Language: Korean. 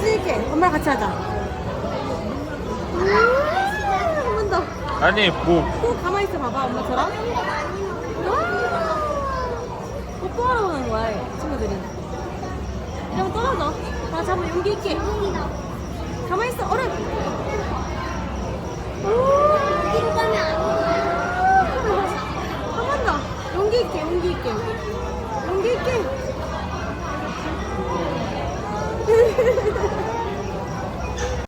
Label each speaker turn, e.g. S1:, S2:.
S1: 자신 있게 엄마랑 같이 하자. 한 번 더.
S2: 아니 뭐
S1: 꼭 가만히 있어 봐봐 엄마처럼. 뽀뽀하러 오는 거야 이 친구들이. 이러면 떨어져. 다 잡아 용기 있게. 가만히 있어 얼른.
S3: 뒤로 가면 안 돼.
S1: 한 번 더. 용기 있게 용기 있게. 용기 있게.